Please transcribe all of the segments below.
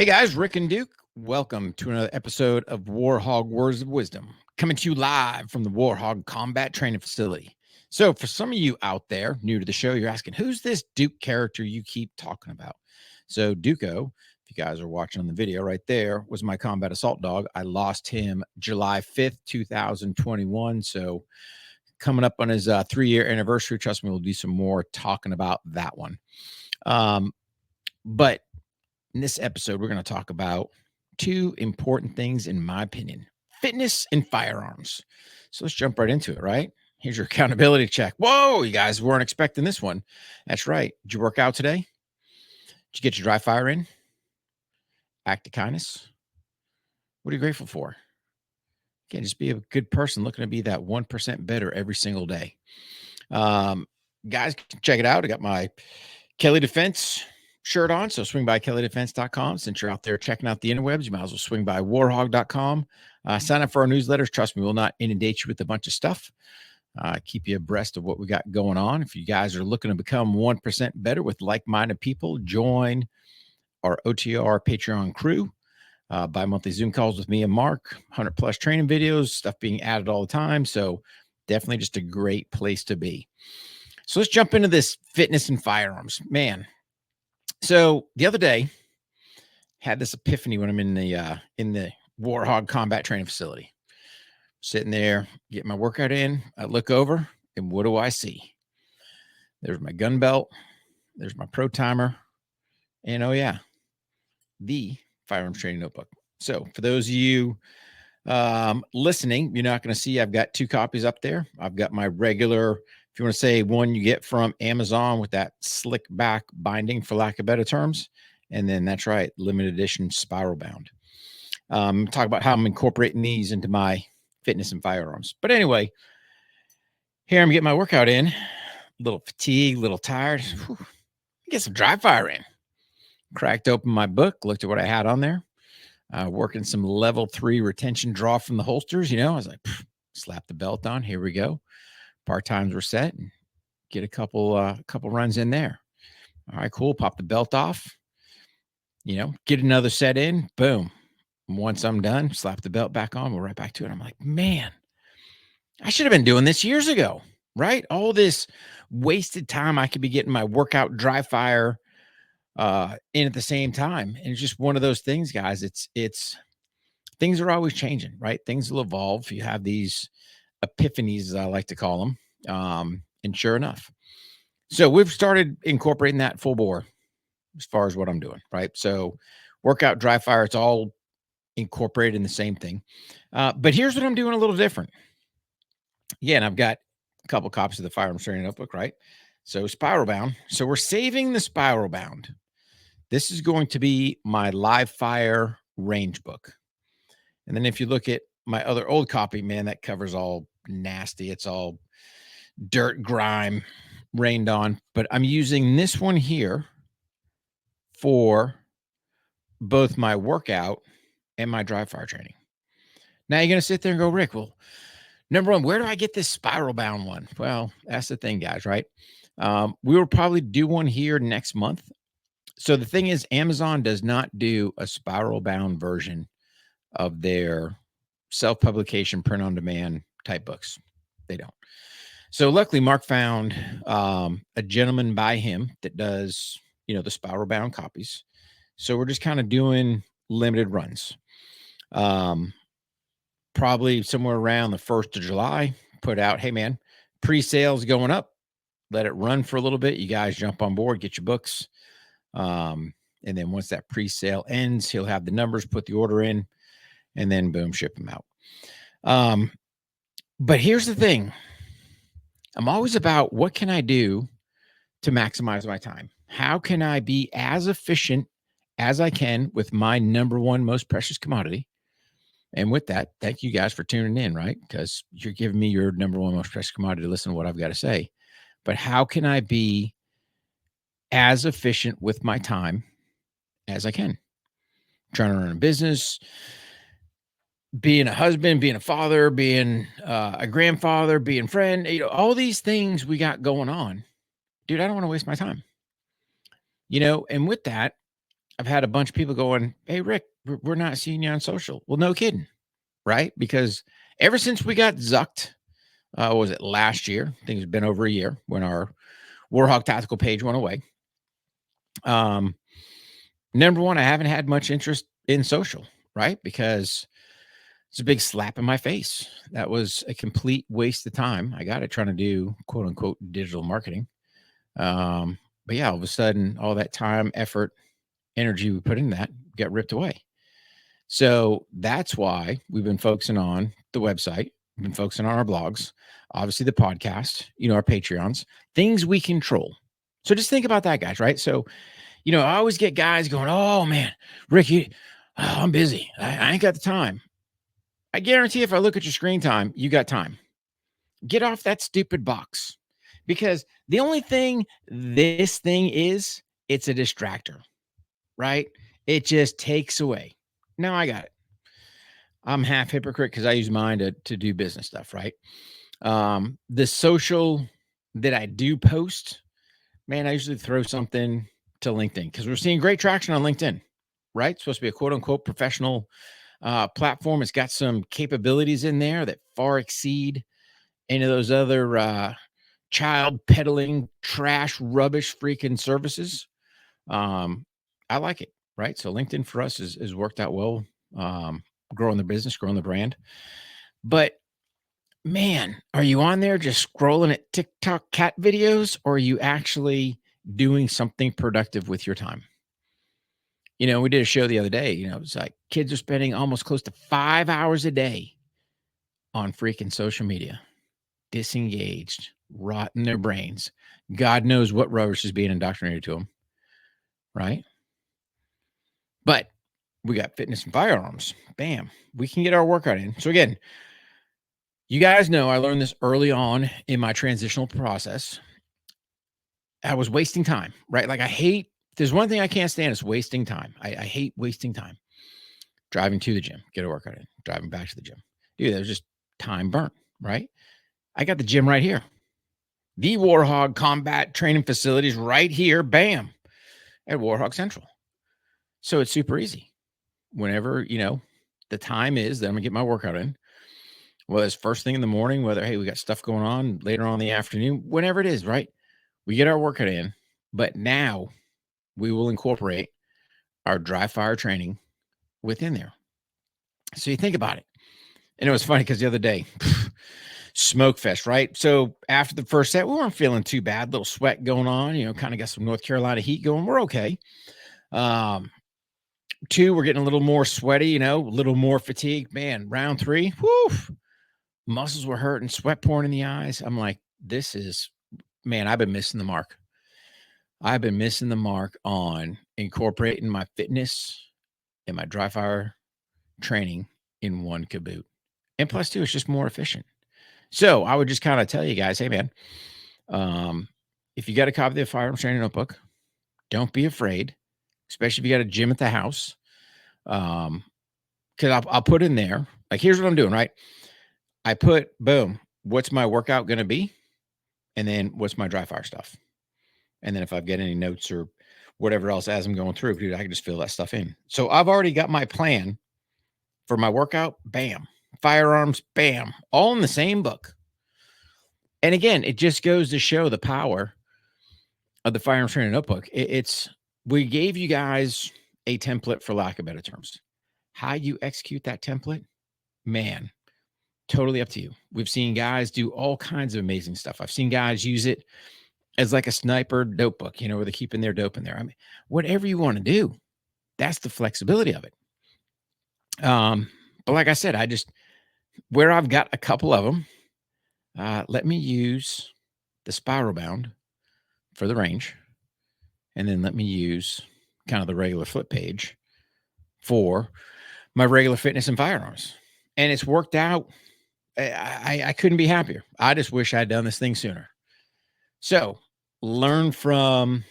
Hey guys, Rick and Duke. Welcome to another episode of Warhog Words of Wisdom, coming to you live from the Warhog Combat Training Facility. So, for some of you out there new to the show, you're asking, who's this Duke character you keep talking about? So, Duco, if you guys are watching on the video right there, was my combat assault dog. I lost him July 5th, 2021. So, coming up on his 3-year anniversary, trust me, we'll do some more talking about that one. But in this episode, we're going to talk about two important things, in my opinion: fitness and firearms. So let's jump right into it, right? Here's your accountability check. Whoa, you guys weren't expecting this one. That's right. Did you work out today? Did you get your dry fire in? Act of kindness? What are you grateful for? Again, just be a good person looking to be that 1% better every single day. Guys, check it out. I got my Kelly Defense shirt on. So swing by kellydefense.com. Since you're out there checking out the interwebs, you might as well swing by warhog.com. Sign up for our newsletters. Trust me, we'll not inundate you with a bunch of stuff. Keep you abreast of what we got going on. If you guys are looking to become 1% better with like-minded people, join our OTR Patreon crew. Bi-monthly Zoom calls with me and Mark, 100 plus training videos, stuff being added all the time. So definitely just a great place to be. So let's jump into this fitness and firearms, man. So the other day, had this epiphany when I'm in the Warhog Combat Training Facility. Sitting there, get my workout in. I look over, and what do I see? There's my gun belt. There's my Pro Timer, and oh yeah, the Firearms Training Notebook. So for those of you listening, you're not going to see I've got two copies up there. I've got my regular, if you want to say one you get from Amazon with that slick back binding, for lack of better terms. And then that's right, limited edition spiral bound. Talk about how I'm incorporating these into my fitness and firearms. But anyway, here I'm getting my workout in, a little fatigued, a little tired. Whew. Get some dry fire in. Cracked open my book, looked at what I had on there. Working some level 3 retention draw from the holsters. I was like, slap the belt on. Here we go. Part times were set, and get a couple runs in there. All right, cool. Pop the belt off. Get another set in. Boom. Once I'm done, slap the belt back on. We're right back to it. I'm like, man, I should have been doing this years ago, right? All this wasted time. I could be getting my workout dry fire in at the same time. And it's just one of those things, guys. It's things are always changing, right? Things will evolve. You have these epiphanies, as I like to call them. And sure enough, so we've started incorporating that full bore as far as what I'm doing, right? So workout, dry fire, it's all incorporated in the same thing. But here's what I'm doing a little different. Again, I've got a couple copies of the Firearms Training Notebook, right? So spiral bound. So we're saving the spiral bound. This is going to be my live fire range book. And then if you look at my other old copy, man, that cover's all nasty. It's all dirt, grime, rained on. But I'm using this one here for both my workout and my dry fire training. Now you're going to sit there and go, Rick, well, number one, where do I get this spiral bound one? Well, that's the thing, guys, right? We will probably do one here next month. So the thing is, Amazon does not do a spiral bound version of their self-publication, print-on-demand type books. They don't. So luckily, Mark found a gentleman by him that does, the spiral bound copies. So we're just kind of doing limited runs. Probably somewhere around the 1st of July, put out, hey, man, pre-sales going up. Let it run for a little bit. You guys jump on board, get your books. And then once that pre-sale ends, he'll have the numbers, put the order in, and then boom, ship them out. But here's the thing. I'm always about what can I do to maximize my time? How can I be as efficient as I can with my number one most precious commodity? And with that, thank you guys for tuning in, right? Because you're giving me your number one most precious commodity to listen to what I've got to say. But how can I be as efficient with my time as I can? Trying to run a business, being a husband, being a father, being a grandfather, being a friend, all these things we got going on. Dude, I don't want to waste my time. And with that, I've had a bunch of people going, "Hey, Rick, we're not seeing you on social." Well, no kidding, right? Because ever since we got zucked, what was it last year? I think it's been over a year when our Warhawk Tactical page went away. Number one, I haven't had much interest in social, right? Because it's a big slap in my face. That was a complete waste of time. I got it trying to do quote unquote digital marketing. But yeah, all of a sudden, all that time, effort, energy we put in that got ripped away. So that's why we've been focusing on the website. We've been focusing on our blogs, obviously the podcast, our Patreons, things we control. So just think about that, guys, right? So, I always get guys going, "Oh man, Rick, I'm busy. I ain't got the time." I guarantee if I look at your screen time, you got time. Get off that stupid box, because the only thing this thing is, it's a distractor, right? It just takes away. Now I got it. I'm half hypocrite because I use mine to do business stuff, right? The social that I do post, man, I usually throw something to LinkedIn because we're seeing great traction on LinkedIn, right? It's supposed to be a quote unquote professional platform. It's got some capabilities in there that far exceed any of those other child peddling trash rubbish freaking services. I like it, right? So LinkedIn for us is worked out well, growing the business, growing the brand. But man, are you on there just scrolling at TikTok cat videos, or are you actually doing something productive with your time? We did a show the other day, it's like kids are spending almost close to 5 hours a day on freaking social media, disengaged, rotting their brains. God knows what rubbish is being indoctrinated to them, right? But we got fitness and firearms. Bam, we can get our workout in. So again, you guys know I learned this early on in my transitional process. I was wasting time, right? Like there's one thing I can't stand is wasting time. I hate wasting time. Driving to the gym, get a workout in, driving back to the gym. Dude, there's just time burnt, right? I got the gym right here. The Warhawk Combat Training Facilities right here, bam, at Warhawk Central. So it's super easy. Whenever, the time is that I'm gonna get my workout in, whether it's first thing in the morning, whether, hey, we got stuff going on later on in the afternoon, whenever it is, right? We get our workout in, but now we will incorporate our dry fire training within there. So you think about it. And it was funny because the other day, smoke fest, right? So after the first set, we weren't feeling too bad. Little sweat going on, kind of got some North Carolina heat going. We're okay. Two, we're getting a little more sweaty, a little more fatigued. Man, round three, whoo, muscles were hurting, sweat pouring in the eyes. I'm like, man, I've been missing the mark. I've been missing the mark on incorporating my fitness and my dry fire training in one caboot. And plus, two, it's just more efficient. So I would just kind of tell you guys, hey, man, if you got a copy of the Firearms Training Notebook, don't be afraid, especially if you got a gym at the house. Because I'll put in there, like, here's what I'm doing, right? I put, boom, what's my workout going to be? And then what's my dry fire stuff? And then if I've got any notes or whatever else as I'm going through, dude, I can just fill that stuff in. So I've already got my plan for my workout. Bam. Firearms. Bam. All in the same book. And again, it just goes to show the power of the Firearms Training Notebook. We gave you guys a template, for lack of better terms. How you execute that template, man, totally up to you. We've seen guys do all kinds of amazing stuff. I've seen guys use it as like a sniper notebook, where they're keeping their dope in there. I mean, whatever you want to do, that's the flexibility of it. But like I said, where I've got a couple of them, let me use the spiral bound for the range. And then let me use kind of the regular flip page for my regular fitness and firearms. And it's worked out. I couldn't be happier. I just wish I'd done this thing sooner. So learn from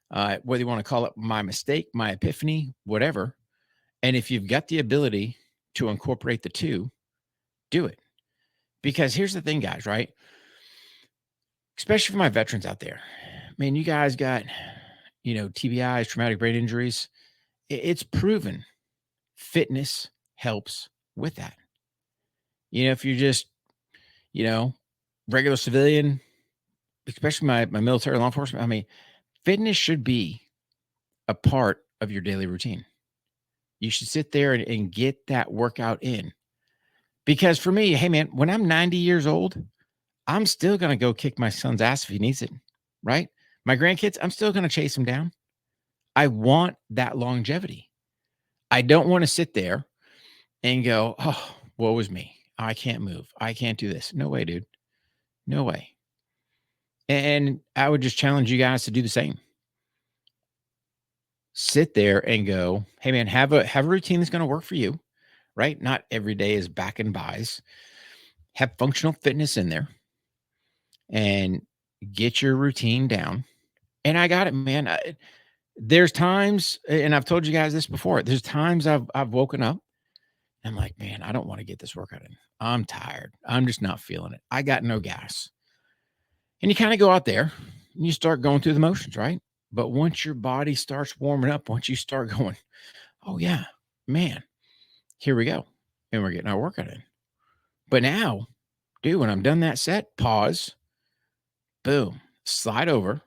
whether you want to call it my mistake, my epiphany, whatever. And if you've got the ability to incorporate the two, do it. Because here's the thing, guys, right? Especially for my veterans out there, man, you guys got, TBIs, traumatic brain injuries. It's proven fitness helps with that. If you're just, you know, regular civilian, especially my military law enforcement, I mean, fitness should be a part of your daily routine. You should sit there and get that workout in. Because for me, hey man, when I'm 90 years old, I'm still gonna go kick my son's ass if he needs it, right? My grandkids, I'm still gonna chase them down. I want that longevity. I don't want to sit there and go, oh, woe is me. I can't move. I can't do this. No way, dude. No way. And I would just challenge you guys to do the same. Sit there and go, hey man, have a routine that's going to work for you, right? Not every day is back and buys. Have functional fitness in there and get your routine down. And I got it, man. There's times, and I've told you guys this before. There's times I've woken up. I'm like, man, I don't want to get this workout in. I'm tired. I'm just not feeling it. I got no gas. And you kind of go out there and you start going through the motions, right? But once your body starts warming up, once you start going, oh yeah, man, here we go. And we're getting our workout in. But now, dude, when I'm done that set, pause, boom, slide over,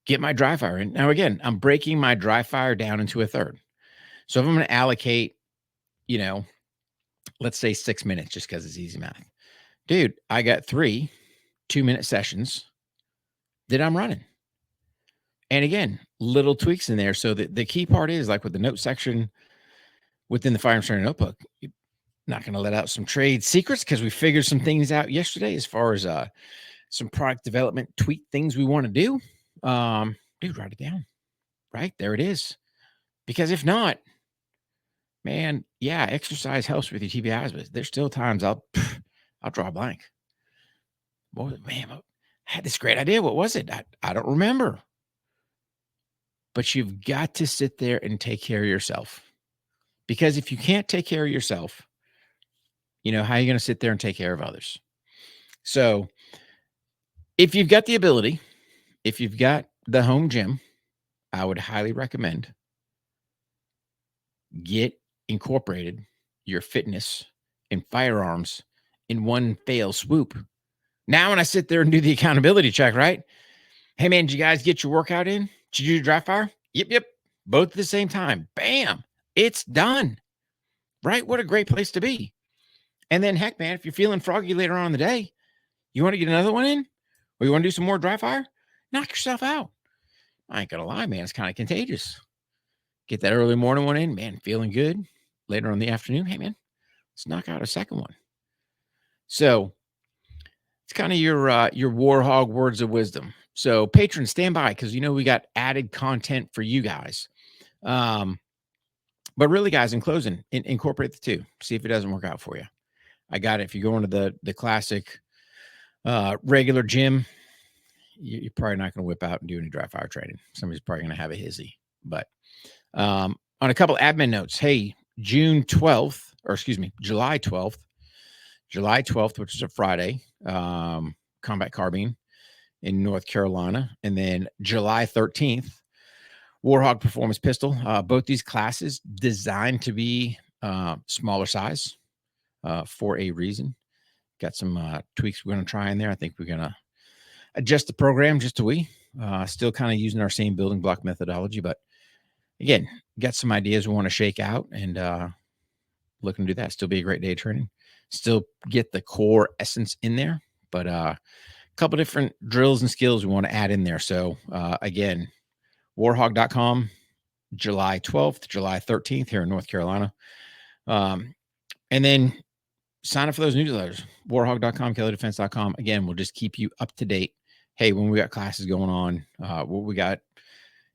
get my dry fire in. Now, again, I'm breaking my dry fire down into a third. So if I'm going to allocate, let's say 6 minutes, just because it's easy math. Dude, I got 3 2-minute sessions that I'm running. And again, little tweaks in there. So the key part is, like with the note section within the Firearms Training Notebook, you're not going to let out some trade secrets because we figured some things out yesterday as far as some product development tweak things we want to do. Dude, write it down. Right? There it is. Because if not, man, yeah, exercise helps with your TBIs, but there's still times I'll draw a blank. What was it? Man, I had this great idea. What was it? I don't remember. But you've got to sit there and take care of yourself. Because if you can't take care of yourself, how are you going to sit there and take care of others? So if you've got the ability, if you've got the home gym, I would highly recommend get incorporated your fitness and firearms in one fell swoop. Now, when I sit there and do the accountability check, right? Hey, man, did you guys get your workout in? Did you do dry fire? Yep. Both at the same time. Bam. It's done. Right? What a great place to be. And then, heck, man, if you're feeling froggy later on in the day, you want to get another one in? Or you want to do some more dry fire? Knock yourself out. I ain't going to lie, man. It's kind of contagious. Get that early morning one in, man, feeling good. Later on in the afternoon, hey, man, let's knock out a second one. So it's kind of your Warhog words of wisdom. So patrons, stand by because we got added content for you guys. But really, guys, in closing, incorporate the two. See if it doesn't work out for you. I got it. If you go into the classic regular gym, you're probably not going to whip out and do any dry fire training. Somebody's probably going to have a hizzy. But on a couple admin notes, hey, July 12th, which is a Friday, combat carbine in North Carolina. And then July 13th, Warhog Performance Pistol. Both these classes designed to be smaller size for a reason. Got some tweaks we're going to try in there. I think we're going to adjust the program just a wee. Still kind of using our same building block methodology, but again, got some ideas we want to shake out and looking to do that. Still be a great day of training. Still get the core essence in there, but a couple different drills and skills we want to add in there. So again, warhog.com, July 12th, July 13th here in North Carolina. And then sign up for those newsletters, warhog.com, kellydefense.com. Again, we'll just keep you up to date. Hey, when we got classes going on, what we got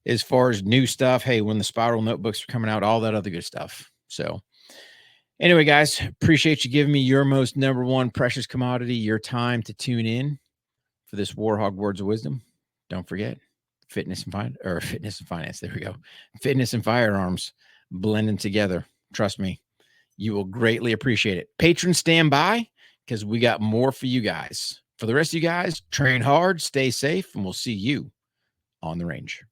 as far as new stuff. Hey, when the spiral notebooks are coming out, all that other good stuff. So anyway, guys, appreciate you giving me your most number one precious commodity, your time to tune in for this Warhog Words of Wisdom. Don't forget fitness and finance. There we go. Fitness and firearms blending together. Trust me, you will greatly appreciate it. Patrons, stand by because we got more for you guys. For the rest of you guys, train hard, stay safe, and we'll see you on the range.